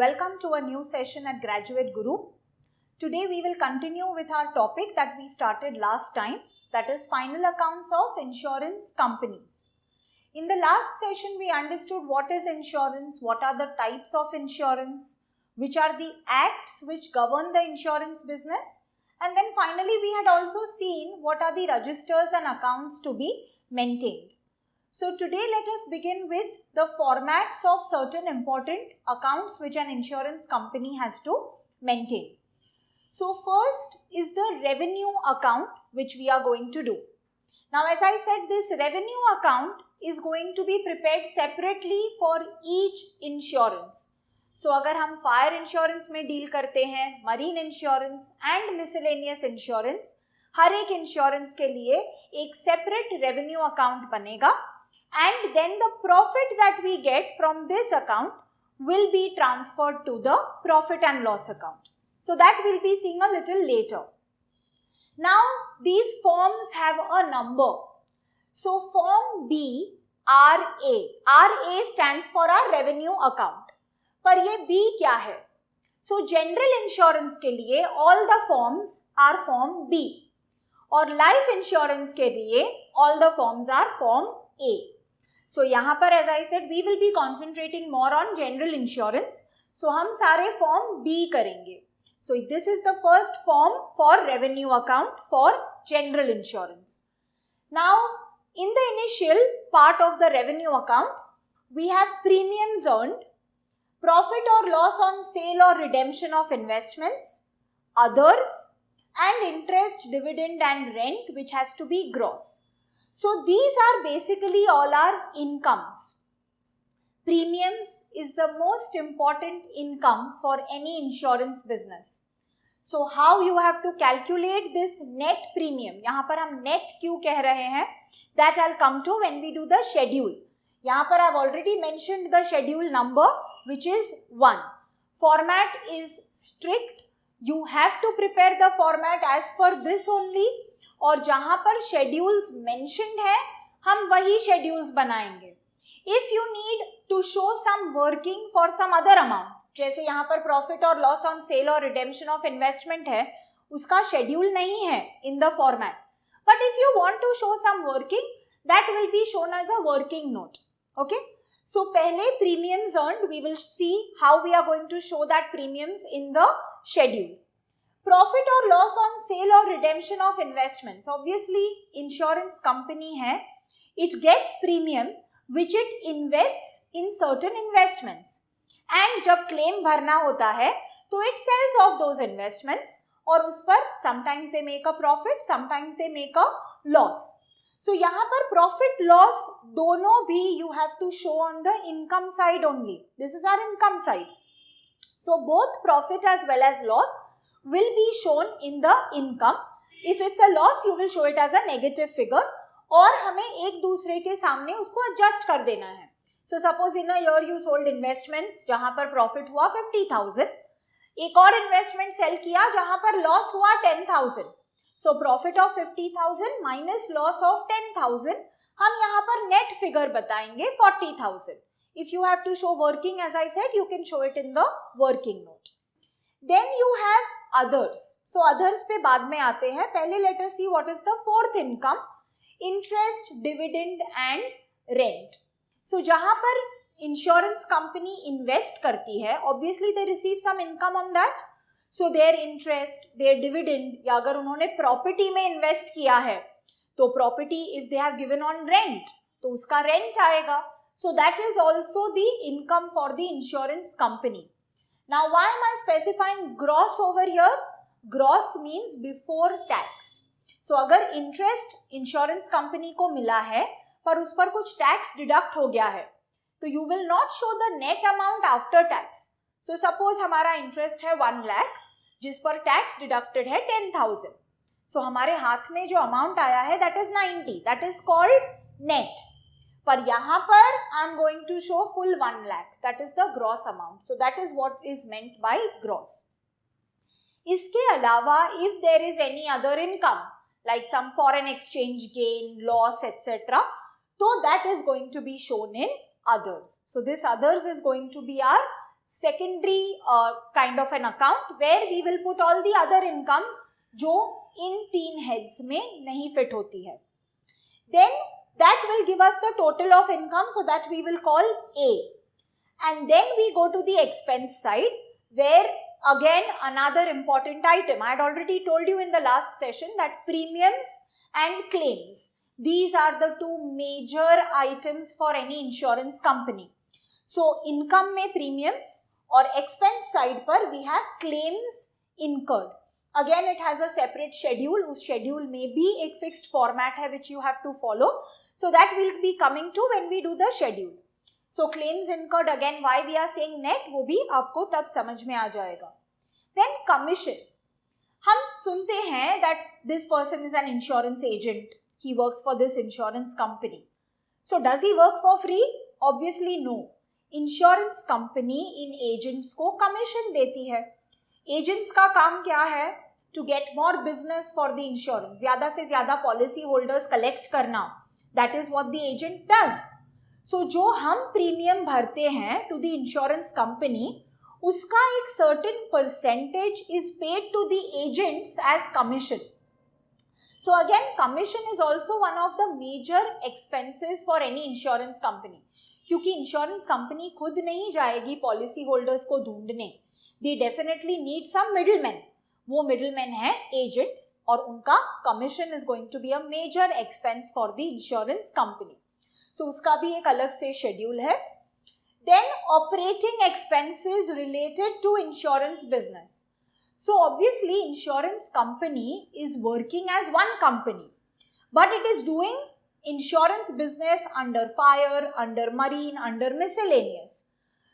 Welcome to a new session at Graduate Guru. Today we will continue with our topic that we started last time, that is final accounts of insurance companies. In the last session we understood what is insurance, what are the types of insurance, which are the acts which govern the insurance business, and then finally we had also seen what are the registers and accounts to be maintained. So today let us begin with the formats of certain important accounts which an insurance company has to maintain. So first is the revenue account which we are going to do. Now as I said, this revenue account is going to be prepared separately for each insurance. So अगर हम fire insurance में deal करते हैं, marine insurance and miscellaneous insurance, हर एक insurance के लिए एक separate revenue account बनेगा. And then the profit that we get from this account will be transferred to the profit and loss account. So that we'll be seeing a little later. Now these forms have a number. So form B, RA. RA stands for our revenue account. पर ये B क्या है? So general insurance के लिए all the forms are form B. और life insurance के लिए all the forms are form A. So यहाँ पर as I said we will be concentrating more on general insurance. So हम सारे form B करेंगे. So this is the first form for revenue account for general insurance. Now in the initial part of the revenue account we have premiums earned, profit or loss on sale or redemption of investments, others, and interest, dividend and rent which has to be gross. So these are basically all our incomes. Premiums is the most important income for any insurance business. So how you have to calculate this net premium, यहाँ पर हम net क्यों कह रहे हैं, that I'll come to when we do the schedule. यहाँ पर I've already mentioned the schedule number which is 1. Format is strict. You have to prepare the format as per this only. और जहाँ पर schedules mentioned है हम वही schedules बनाएंगे. If you need to show some working for some other amount, जैसे यहाँ पर profit or loss on sale or redemption of investment है, उसका schedule नहीं है in the format. But if you want to show some working, that will be shown as a working note. Okay? So पहले premiums earned, we will see how we are going to show that premiums in the schedule. Profit or loss on sale or redemption of investments. Obviously, insurance company है, it gets premium which it invests in certain investments. And जब claim भरना होता है, तो it sells off those investments और उस पर sometimes they make a profit, sometimes they make a loss. So यहाँ पर profit loss दोनों भी you have to show on the income side only. This is our income side. So both profit as well as loss will be shown in the income. If it's a loss, you will show it as a negative figure और हमें एक दूसरे के सामने उसको adjust कर देना है. So suppose in a year you sold investments जहाँ पर profit हुआ 50,000, एक और investment sell किया जहाँ पर loss हुआ 10,000. So profit of 50,000 minus loss of 10,000, हम यहाँ पर net figure बताएंगे 40,000. If you have to show working, as I said, you can show it in the working note. Then you have others. So others पे बाद में आते हैं. पहले let us see what is the fourth income, interest, dividend and rent. So जहाँ पर insurance company invest करती है, obviously they receive some income on that. So their interest, their dividend, या अगर उन्होंने property में invest किया है, तो property if they have given on rent, तो उसका rent आएगा. So that is also the income for the insurance company. Now why am I specifying gross over here? Gross means before tax. So अगर interest insurance company को मिला है पर उस पर कुछ tax deduct हो गया है, तो you will not show the net amount after tax. So suppose हमारा interest है 1 lakh जिस पर tax deducted है 10,000. So हमारे हाथ में जो amount आया है that is 90. That is called net. पर यहाँ पर I am going to show full 1 lakh. That is the gross amount. So that is what is meant by gross. इसके अलावा if there is any other income like some foreign exchange gain, loss, etc., so that is going to be shown in others. So this others is going to be our secondary kind of an account where we will put all the other incomes जो इन 3 heads में नहीं fit होती है. Then that will give us the total of income, so that we will call A. And then we go to the expense side where again another important item. I had already told you in the last session that premiums and claims, these are the 2 major items for any insurance company. So income में premiums और expense side पर we have claims incurred. Again it has a separate schedule. उस schedule में भी एक fixed format है which you have to follow. So that will be coming to when we do the schedule. So claims incurred, again why we are saying net, वो भी आपको तब समझ में आ जाएगा. Then commission. हम सुनते हैं that this person is an insurance agent. He works for this insurance company. So does he work for free? Obviously no. Insurance company in agents को commission देती है. Agents का काम क्या है? To get more business for the insurance. ज़्यादा से ज़्यादा policy holders collect करना. That is what the agent does. So जो हम premium भरते हैं to the insurance company, उसका एक certain percentage is paid to the agents as commission. So again, commission is also one of the major expenses for any insurance company. क्योंकि insurance company खुद नहीं जाएगी policy holders को ढूंढने. They definitely need some middlemen. वो middlemen है agents और उनका commission is going to be a major expense for the insurance company. So उसका भी एक अलग से schedule है. Then operating expenses related to insurance business. So obviously insurance company is working as one company, but it is doing insurance business under fire, under marine, under miscellaneous.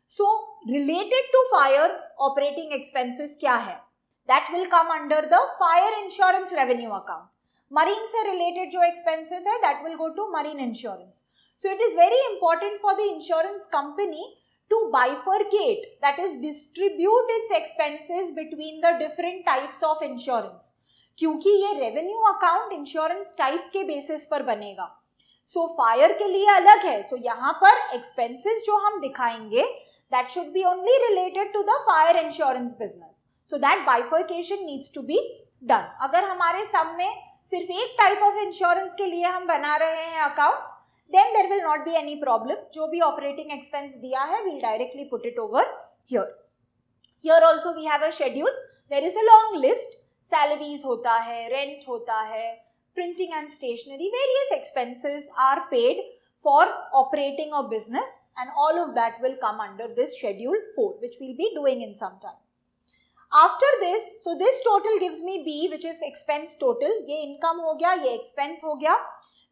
So related to fire, operating expenses क्या है? That will come under the fire insurance revenue account. Marine से related जो expenses है, that will go to marine insurance. So it is very important for the insurance company to bifurcate, that is distribute its expenses between the different types of insurance. क्योंकि ये revenue account insurance type के basis पर बनेगा. So fire के लिए अलग है. So यहाँ पर expenses जो हम दिखाएंगे, that should be only related to the fire insurance business. So that bifurcation needs to be done. अगर हमारे sum में सिर्फ एक type of insurance के लिए हम बना रहे हैं accounts, then there will not be any problem. जो भी operating expense दिया है, we'll directly put it over here. Here also we have a schedule. There is a long list. Salaries होता है, rent होता है, printing and stationery, various expenses are paid for operating a business, and all of that will come under this schedule 4, which we'll be doing in some time. After this, so this total gives me B, which is expense total. ये income हो गया, ये expense हो गया.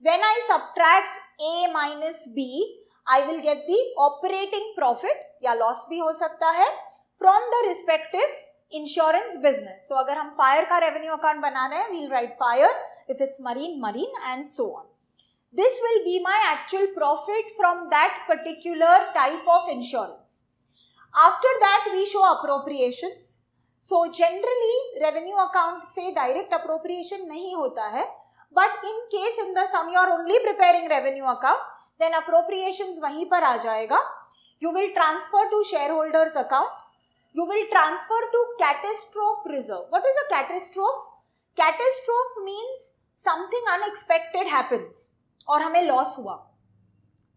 When I subtract A minus B, I will get the operating profit या loss भी हो सकता है from the respective insurance business. So अगर हम fire का revenue account बना रहे हैं, we'll write fire. If it's marine, marine, and so on. This will be my actual profit from that particular type of insurance. After that, we show appropriations. So generally, revenue account से direct appropriation नहीं होता है. But in case in the sum you are only preparing revenue account, then appropriations वहीं पर आ जाएगा. You will transfer to shareholders account. You will transfer to catastrophe reserve. What is a catastrophe? Catastrophe means something unexpected happens और हमें loss हुआ.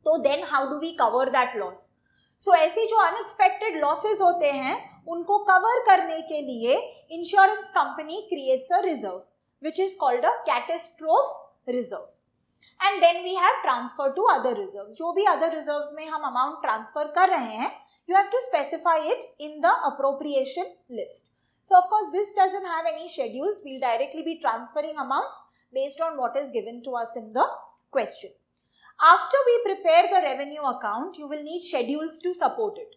तो then how do we cover that loss? So ऐसी जो unexpected losses होते हैं, उनको cover करने के लिए insurance company creates a reserve, which is called a catastrophe reserve. And then we have transfer to other reserves. जो भी other reserves में हम amount transfer कर रहे हैं, you have to specify it in the appropriation list. So of course this doesn't have any schedules. We'll directly be transferring amounts based on what is given to us in the question. After we prepare the revenue account, you will need schedules to support it.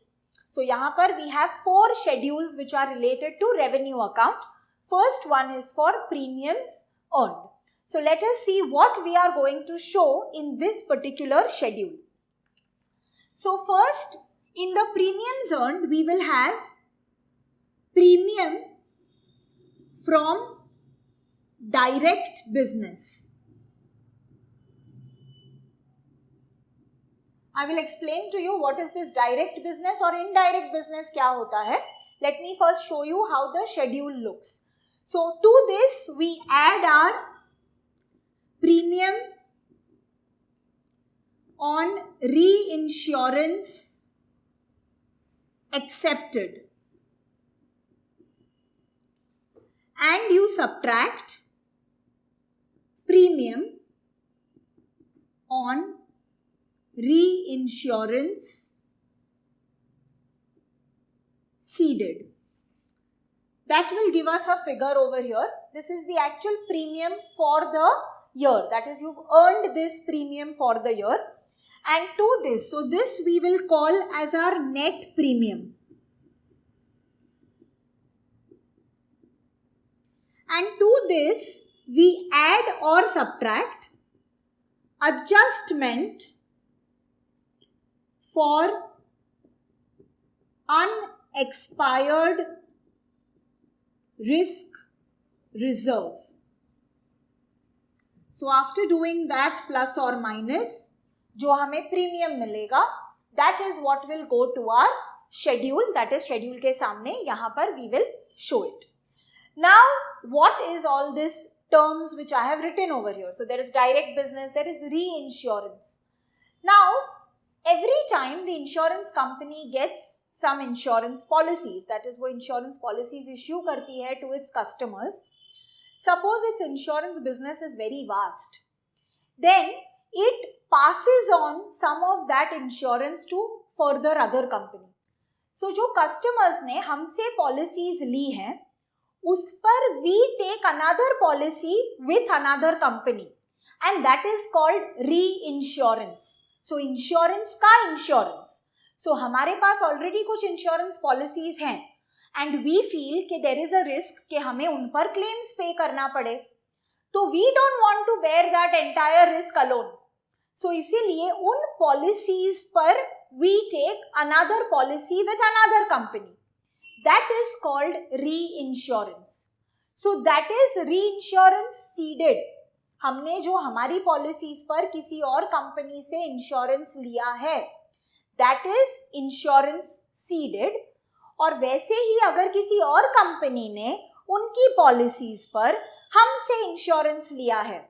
So यहाँ पर we have 4 schedules which are related to revenue account. First one is for premiums earned. So let us see what we are going to show in this particular schedule. So first, in the premiums earned, we will have premium from direct business. I will explain to you what is this direct business और indirect business क्या होता है. Let me first show you how the schedule looks. So to this we add our premium on reinsurance accepted and you subtract premium on reinsurance ceded. That will give us a figure over here. This is the actual premium for the year. That is, you've earned this premium for the year. And to this, so this we will call as our net premium. And to this, we add or subtract adjustment for unexpired risk reserve. So after doing that plus or minus, जो हमें premium मिलेगा, that is what will go to our schedule. That is schedule के सामने यहाँ पर we will show it. Now, what is all this terms which I have written over here? So there is direct business, there is reinsurance. Now, every time the insurance company gets some insurance policies, that is वो insurance policies issue करती है to its customers. Suppose its insurance business is very vast. Then it passes on some of that insurance to further other company. So जो customers ने हमसे policies ली हैं, उस पर we take another policy with another company and that is called reinsurance. So insurance का insurance. So हमारे पास already कुछ insurance policies हैं and we feel कि there is a risk कि हमें उन पर claims pay करना पड़े. तो we don't want to bear that entire risk alone. So इसीलिए उन policies पर we take another policy with another company. That is called reinsurance. So that is reinsurance ceded. हमने जो हमारी policies पर किसी और company से insurance लिया है, that is insurance ceded. और वैसे ही अगर किसी और company ने उनकी policies पर हमसे insurance लिया है,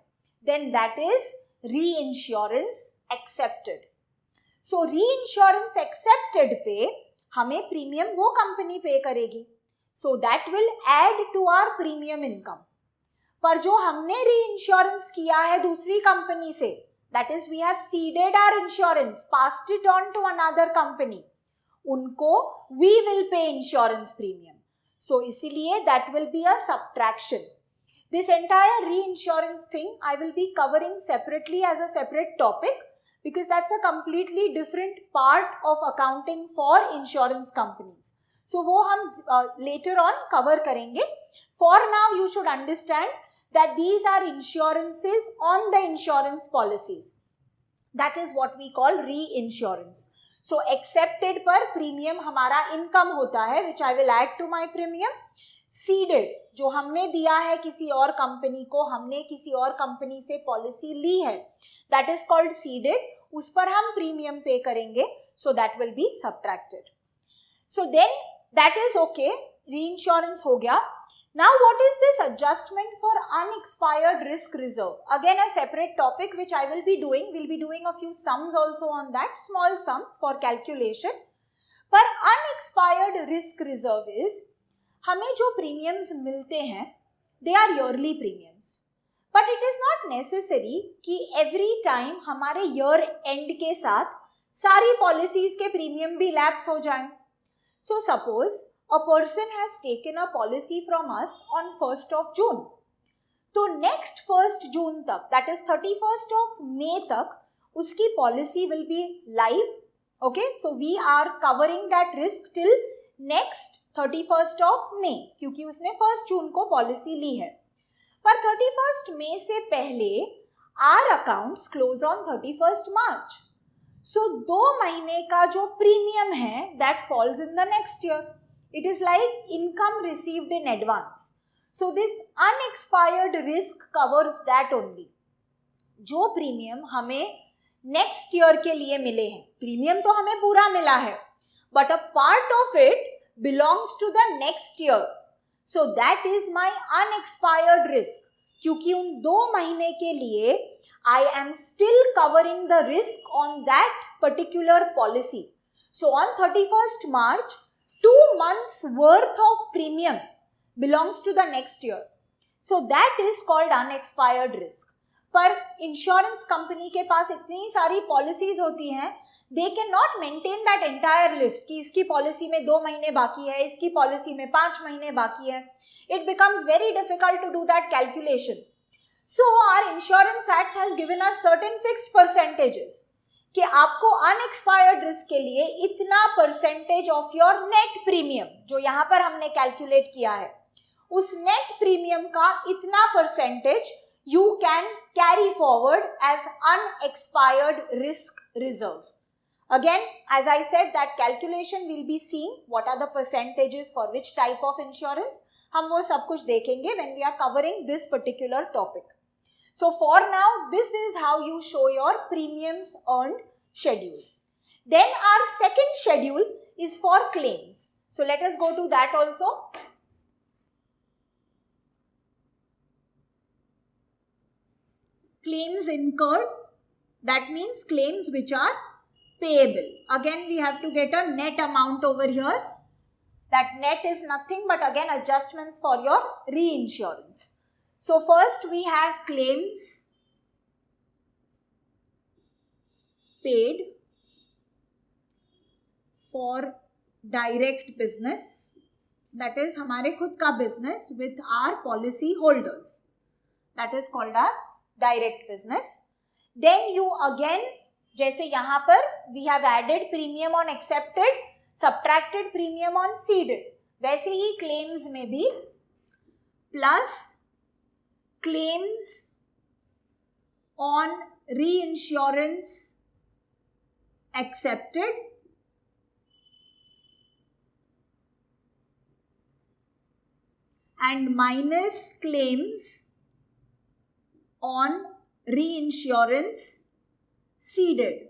then that is reinsurance accepted. So reinsurance accepted पे हमें प्रीमियम वो कंपनी पे करेगी. So that will add to our premium income. पर जो हमने reinsurance किया है दूसरी कंपनी से, that is we have ceded our insurance, passed it on to another company, उनको we will pay insurance premium. So इसीलिए that will be a subtraction. This entire reinsurance thing I will be covering separately as a separate topic because that's a completely different part of accounting for insurance companies. So वो हम later on cover करेंगे. For now you should understand that these are insurances on the insurance policies. That is what we call reinsurance. So accepted पर premium हमारा income होता है which I will add to my premium. Ceded जो हमने दिया है किसी और कंपनी को, हमने किसी और कंपनी से पॉलिसी ली है, that is called ceded. उस पर हम प्रीमियम पे करेंगे, so that will be subtracted. So then that is okay, reinsurance हो गया. Now what is this adjustment for unexpired risk reserve? Again a separate topic which I will be doing. We'll be doing a few sums also on that, small sums for calculation. पर unexpired risk reserve is हमें जो premiums मिलते हैं they are yearly premiums, but it is not necessary कि every time हमारे year end के साथ सारी पॉलिसीज के प्रीमियम भी लैप्स हो जाएं. So suppose a person has taken a policy from us on 1st of June. तो नेक्स्ट 1st June तक, that is 31st of May तक उसकी policy will be live. Okay, so we are covering that risk till next 31st of May क्योंकि उसने 1st June को policy ली है. पर 31st May से पहले are accounts close on 31st March. सो 2 महीने का जो प्रीमियम है that falls in the next year. It is like income received in advance. So this unexpired risk covers that only. जो प्रीमियम हमें नेक्स्ट ईयर के लिए मिले हैं. प्रीमियम तो हमें पूरा मिला है, but a part of it belongs to the next year. So that is my unexpired risk. क्योंकि उन 2 महीने के लिए I am still covering the risk on that particular policy. So on 31st March 2 months worth of premium belongs to the next year. So that is called unexpired risk. पर insurance company के पास इतनी सारी policies होती हैं, they can not maintain that entire list कि इसकी policy में 2 महीने बाकी है, इसकी पॉलिसी में 5 महीने बाकी है. It becomes very difficult to do that calculation. So our insurance act has given us certain fixed percentages कि आपको अनएक्सपायर्ड रिस्क के लिए इतना percentage of your net premium, जो यहाँ पर हमने कैलकुलेट किया है, उस नेट प्रीमियम का इतना percentage you can carry forward as unexpired risk reserve. Again, as I said, that calculation will be seen. What are the percentages for which type of insurance? हम वो सब कुछ देखेंगे when we are covering this particular topic. So for now, this is how you show your premiums earned schedule. Then our second schedule is for claims. So let us go to that also. Claims incurred, that means claims which are payable. Again, we have to get a net amount over here. That net is nothing but again adjustments for your reinsurance. So first we have claims paid for direct business, that is हमारे खुद का business with our policy holders. That is called our direct business. Then you again, जैसे यहाँ पर we have added premium on accepted, subtracted premium on ceded, वैसे ही claims में भी plus claims on reinsurance accepted and minus claims on reinsurance ceded.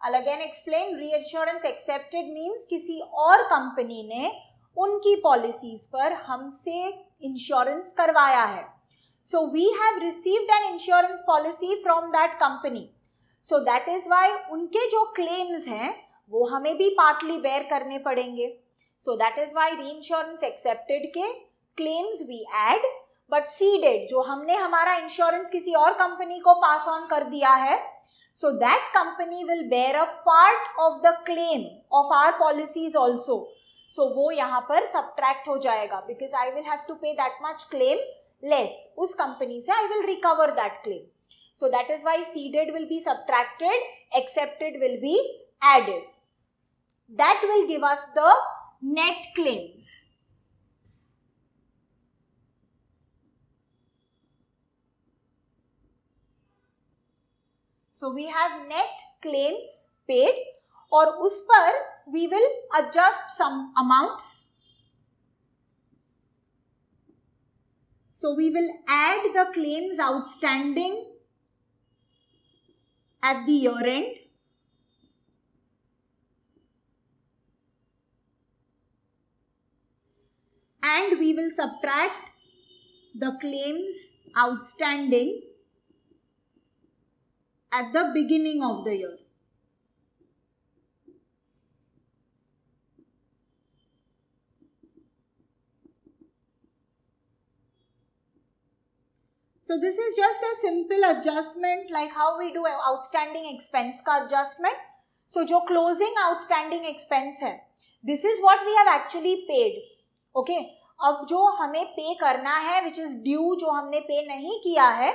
I'll again explain. Reinsurance accepted means किसी और company ने उनकी पॉलिसीज पर हमसे इंश्योरेंस करवाया है. So we have received an insurance policy from that company. So that is why उनके जो claims हैं वो हमें भी partly bear करने पड़ेंगे. So that is why reinsurance accepted के claims we add, but ceded जो हमने हमारा इंश्योरेंस किसी और कंपनी को पास ऑन कर दिया है, so that company will bear a part of the claim of our policies also. So वो यहाँ पर subtract हो जाएगा because I will have to pay that much claim less. उस कंपनी से I will recover that claim. So that is why ceded will be subtracted, accepted will be added. That will give us the net claims. So we have net claims paid और उस पर we will adjust some amounts. So we will add the claims outstanding at the year end. And we will subtract the claims outstanding at the beginning of the year. So this is just a simple adjustment like how we do outstanding expense का adjustment. So जो closing outstanding expense है, this is what we have actually paid. Okay, अब जो हमें पे करना है which is due, जो हमने पे नहीं किया है,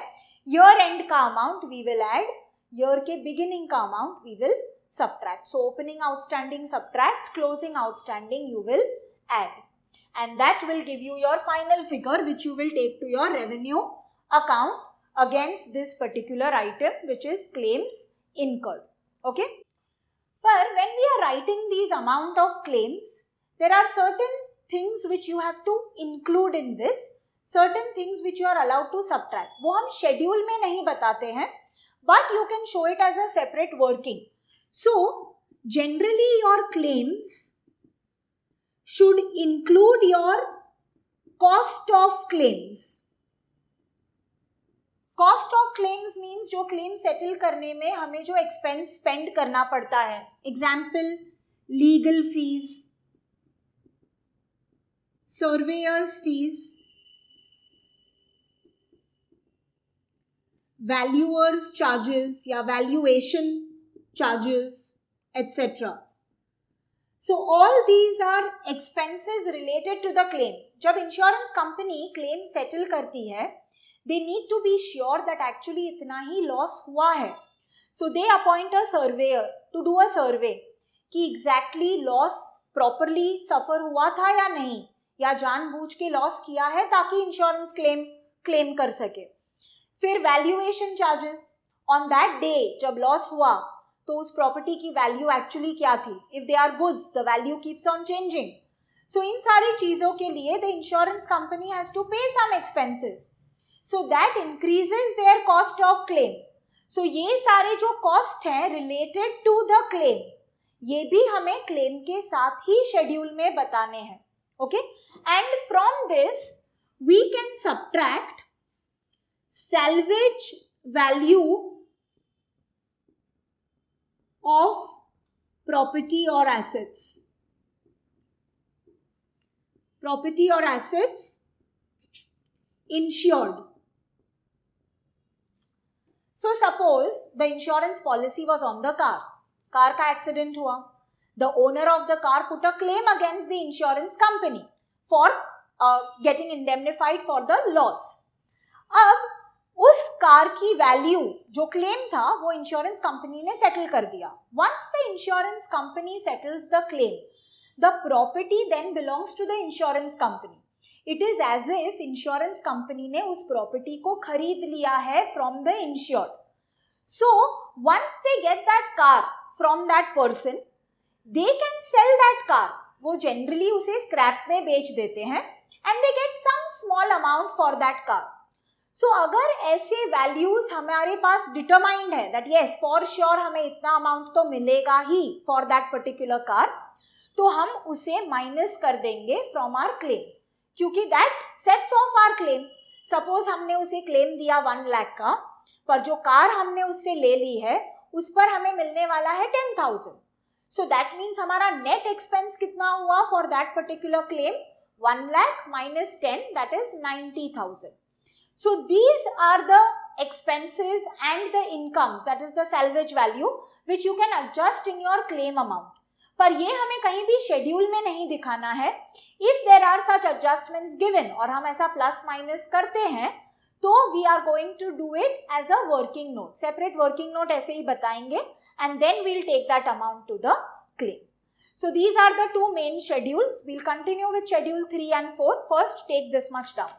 year end का amount we will add, year के beginning का amount we will subtract. So opening outstanding subtract, closing outstanding you will add, and that will give you your final figure which you will take to your revenue account against this particular item which is claims incurred. Okay, but when we are writing these amount of claims, there are certain things which you have to include in this. certain things which you are allowed to subtract. वो हम schedule में नहीं बताते हैं, but you can show it as a separate working. So generally your claims should include your cost of claims. Cost of claims means जो claim settle करने में हमें जो expense spend करना पड़ता है. Example, legal fees, surveyor's fees, valuer's charges या valuation charges, etc. So all these are expenses related to the claim. जब insurance company claim settle करती है, they need to be sure that actually इतना ही loss हुआ है. So they appoint a surveyor to do a survey कि exactly loss properly suffer हुआ था या नहीं, या जानबूझ के loss किया है ताकि insurance claim कर सके. फिर valuation charges, on that day जब loss हुआ तो उस प्रॉपर्टी की वैल्यू एक्चुअली क्या थी. If they are goods the value keeps on changing. So इन सारी चीजों के लिए the insurance company has to pay some expenses, so that increases their cost of claim. So ये सारे जो कॉस्ट हैं रिलेटेड टू द क्लेम, ये भी हमें क्लेम के साथ ही शेड्यूल में बताने हैं. Okay, and from this we can subtract salvage value of property or assets. Property or assets insured. So suppose the insurance policy was on the car. Car का accident हुआ. The owner of the car put a claim against the insurance company for getting indemnified for the loss. अब उस car की value जो claim था वो insurance company ने settle कर दिया. Once the insurance company settles the claim, the property then belongs to the insurance company. It is as if insurance company ने उस प्रॉपर्टी को खरीद लिया है from the insured. So once they get that car from that person, they can sell that car. वो generally उसे scrap में बेच देते हैं and they get some small amount for that car. So अगर ऐसे वैल्यूज हमारे पास डिटरमाइंड है दैट यस फॉर श्योर हमें इतना अमाउंट तो मिलेगा ही फॉर दैट पर्टिकुलर कार, तो हम उसे माइनस कर देंगे फ्रॉम आवर क्लेम, क्योंकि that sets off our claim. Suppose हमने उसे क्लेम दिया 1 लाख का, पर जो कार हमने उससे ले ली है उस पर हमें मिलने वाला है 10,000. सो दैट मीन्स हमारा नेट एक्सपेंस कितना हुआ for that particular claim, 1 lakh minus 10, that is 90,000. So these are the expenses and the incomes, that is the salvage value, which you can adjust in your claim amount. पर ये हमें कहीं भी schedule में नहीं दिखाना है. If there are such adjustments given और हम ऐसा प्लस माइनस करते हैं तो we are going to do it as a working note. Separate working note ऐसे ही बताएंगे and then we'll take that amount to the claim. So these are the two main schedules. We'll continue with schedule 3 and 4. First, take this much down.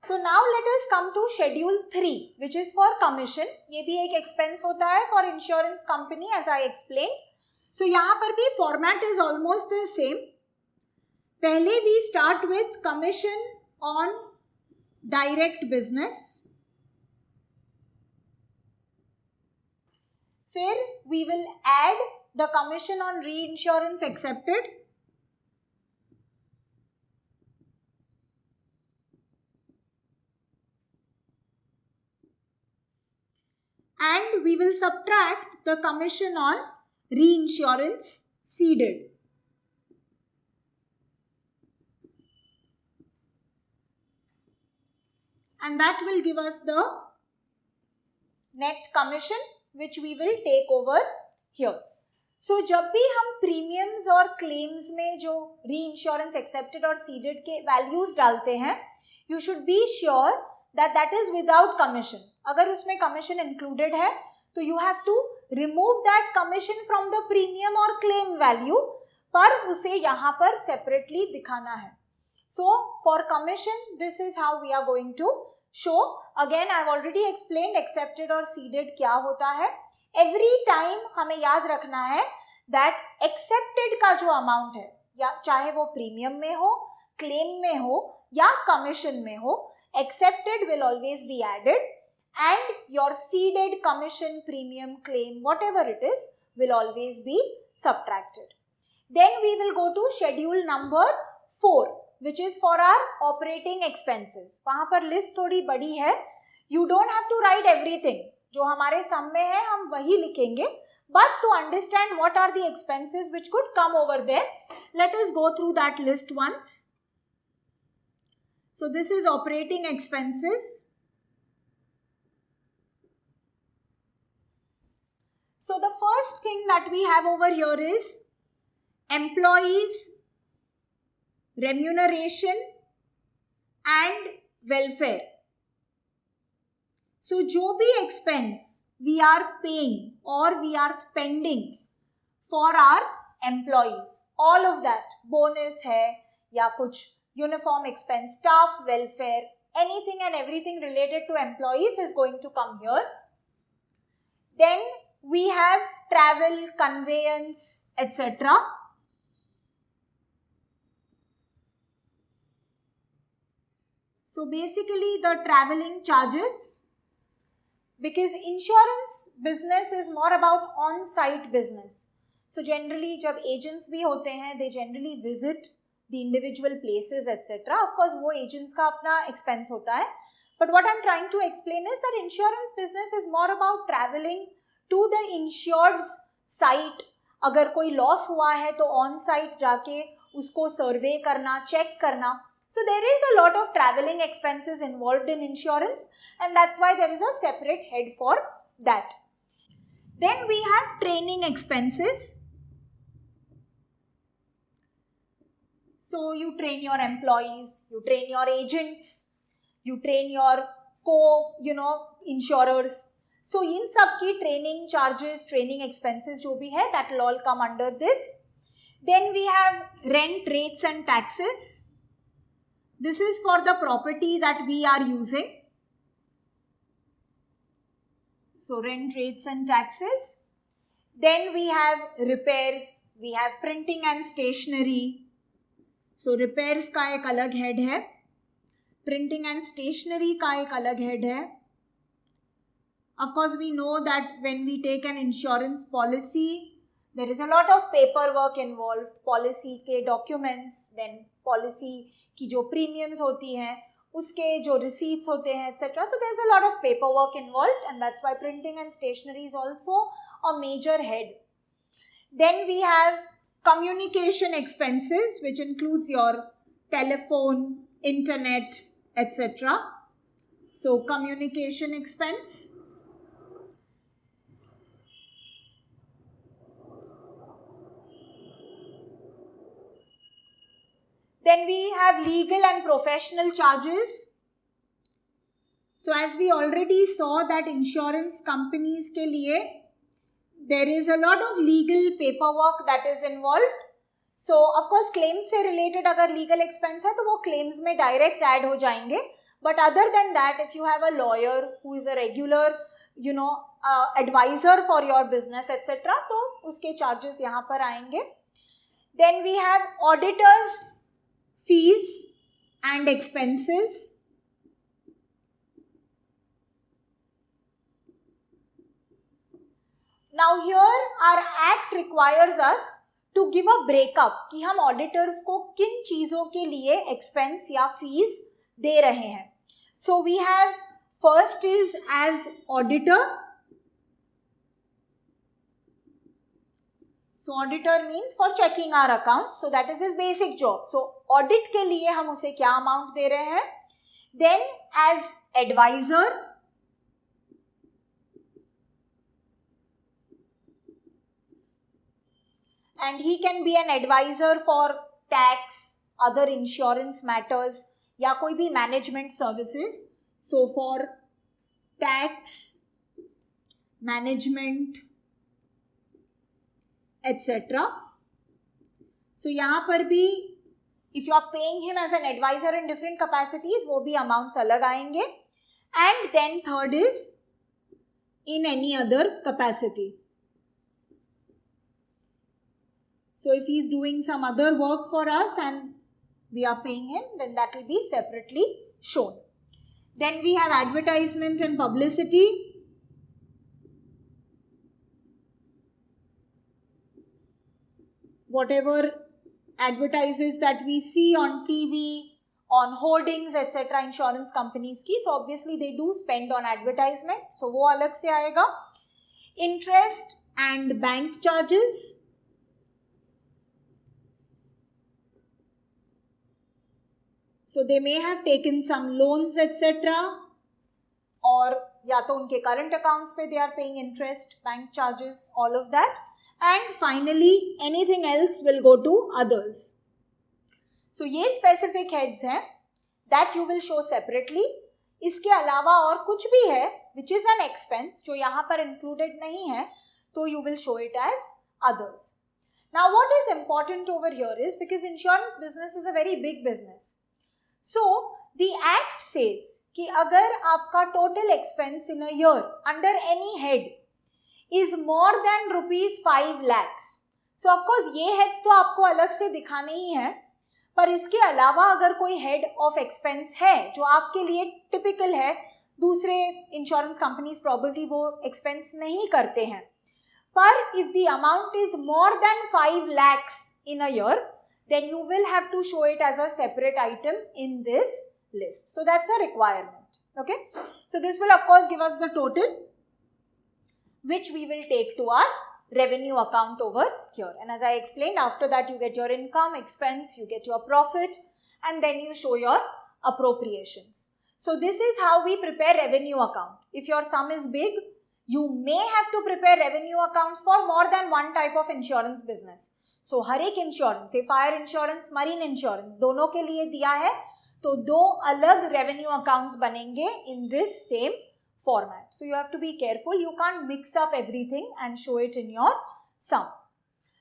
So now let us come to schedule 3 which is for commission. ये भी एक expense होता है for insurance company as I explained. सो यहाँ पर भी format is almost the same. पहले we start with commission on direct business, फिर we will add the commission on reinsurance accepted, and we will subtract the commission on reinsurance ceded. And that will give us the net commission which we will take over here. So जब भी हम premiums और claims में जो reinsurance accepted और seeded के values डालते हैं, you should be sure that that is without commission. अगर उसमें कमीशन इंक्लूडेड है तो you have to remove that commission from the premium or claim value, पर उसे यहाँ पर separately दिखाना है. So for commission, this is how we are going to show. Again, I have already explained accepted और ceded क्या होता है. Every time हमें याद रखना है that accepted का जो amount है, या चाहे वो प्रीमियम में हो, क्लेम में हो या कमीशन में हो, accepted will always be added and your ceded, commission, premium, claim, whatever it is, will always be subtracted. Then we will go to schedule number 4, which is for our operating expenses. वहाँ पर list थोड़ी बड़ी है. You don't have to write everything. जो हमारे सम में है हम वही लिखेंगे. But to understand what are the expenses which could come over there, let us go through that list once. So this is operating expenses. So the first thing that we have over here is employees, remuneration and welfare. So जो भी expense we are paying or we are spending for our employees, all of that, bonus है या कुछ uniform expense, staff welfare, anything and everything related to employees is going to come here. Then we have travel, conveyance, etc. So basically the traveling charges, because insurance business is more about on-site business. So generally जब agents भी होते हैं, they generally visit the individual places, etc. Of course वो agents का अपना expense होता है. But what I'm trying to explain is that insurance business is more about traveling to the insured's site. अगर कोई loss हुआ है तो on site जाके उसको survey करना, check करना. So there is a lot of traveling expenses involved in insurance, and that's why there is a separate head for that. Then we have training expenses. So you train your employees, you train your agents, you train your insurers. So in सब की training charges, training expenses जो भी है, that will all come under this. Then we have rent, rates and taxes. This is for the property that we are using. So rent, rates and taxes. Then we have repairs, we have printing and stationery. So repairs का एक अलग head है. Printing and stationery का एक अलग head है. Of course, we know that when we take an insurance policy, there is a lot of paperwork involved. Policy के documents, then policy की जो premiums होती हैं, उसके जो receipts होते हैं, etc. So there's a lot of paperwork involved, and that's why printing and stationery is also a major head. Then we have communication expenses, which includes your telephone, internet, etc. So communication expense. Then we have legal and professional charges. So as we already saw that insurance companies के लिए, there is a lot of legal paperwork that is involved. So of course claims से related अगर legal expense है तो वो claims में direct add हो जाएंगे. But other than that, if you have a lawyer who is a regular advisor for your business etcetera, तो उसके चार्जेस यहाँ पर आएंगे. Then we have auditors fees and expenses. Now here our act requires us to give a breakup कि हम auditors को किन चीजों के लिए एक्सपेंस या फीस दे रहे हैं. So we have first is as auditor. So auditor means for checking our accounts. So that is his basic job. So audit के लिए हम उसे क्या अमाउंट दे रहे हैं. Then as advisor, and he can be an advisor for tax, other insurance matters या कोई भी management services. So for tax, management, etc. So यहाँ पर भी if you are paying him as an advisor in different capacities, वो भी amounts अलग आएंगे. And then third is in any other capacity. So if he is doing some other work for us and we are paying him, then that will be separately shown. Then we have advertisement and publicity. Whatever advertises that we see on TV, on hoardings, etc. insurance companies की, so obviously they do spend on advertisement, so वो अलग से आएगा. Interest and bank charges. So they may have taken some loans etc. और या तो उनके current accounts पे they are paying interest, bank charges, all of that. And finally anything else will go to others. So ये specific heads हैं that you will show separately. इसके अलावा और कुछ भी है which is an expense जो यहाँ पर included नहीं है, तो you will show it as others. Now what is important over here is because insurance business is a very big business. So the act says कि अगर आपका total expense in a year under any head is more than ₹5 lakhs. So of course ये heads तो आपको अलग से दिखाने ही है, पर इसके अलावा अगर कोई head of expense है जो आपके लिए typical है, दूसरे insurance companies probably वो expense नहीं करते हैं, पर if the amount is more than 5 lakhs in a year, then you will have to show it as a separate item in this list. So that's a requirement. Okay. So this will of course give us the total which we will take to our revenue account over here. And as I explained, after that you get your income, expense, you get your profit, and then you show your appropriations. So this is how we prepare revenue account. If your sum is big, you may have to prepare revenue accounts for more than one type of insurance business. So हर एक insurance, से fire insurance, marine insurance दोनों के लिए दिया है, तो दो अलग रेवेन्यू अकाउंट्स बनेंगे in this same format. So you have to be careful. You can't mix up everything and show it in your sum.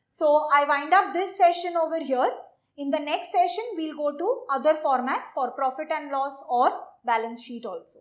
So I wind up this session over here. In the next session, we'll go to other formats for profit and loss or balance sheet also.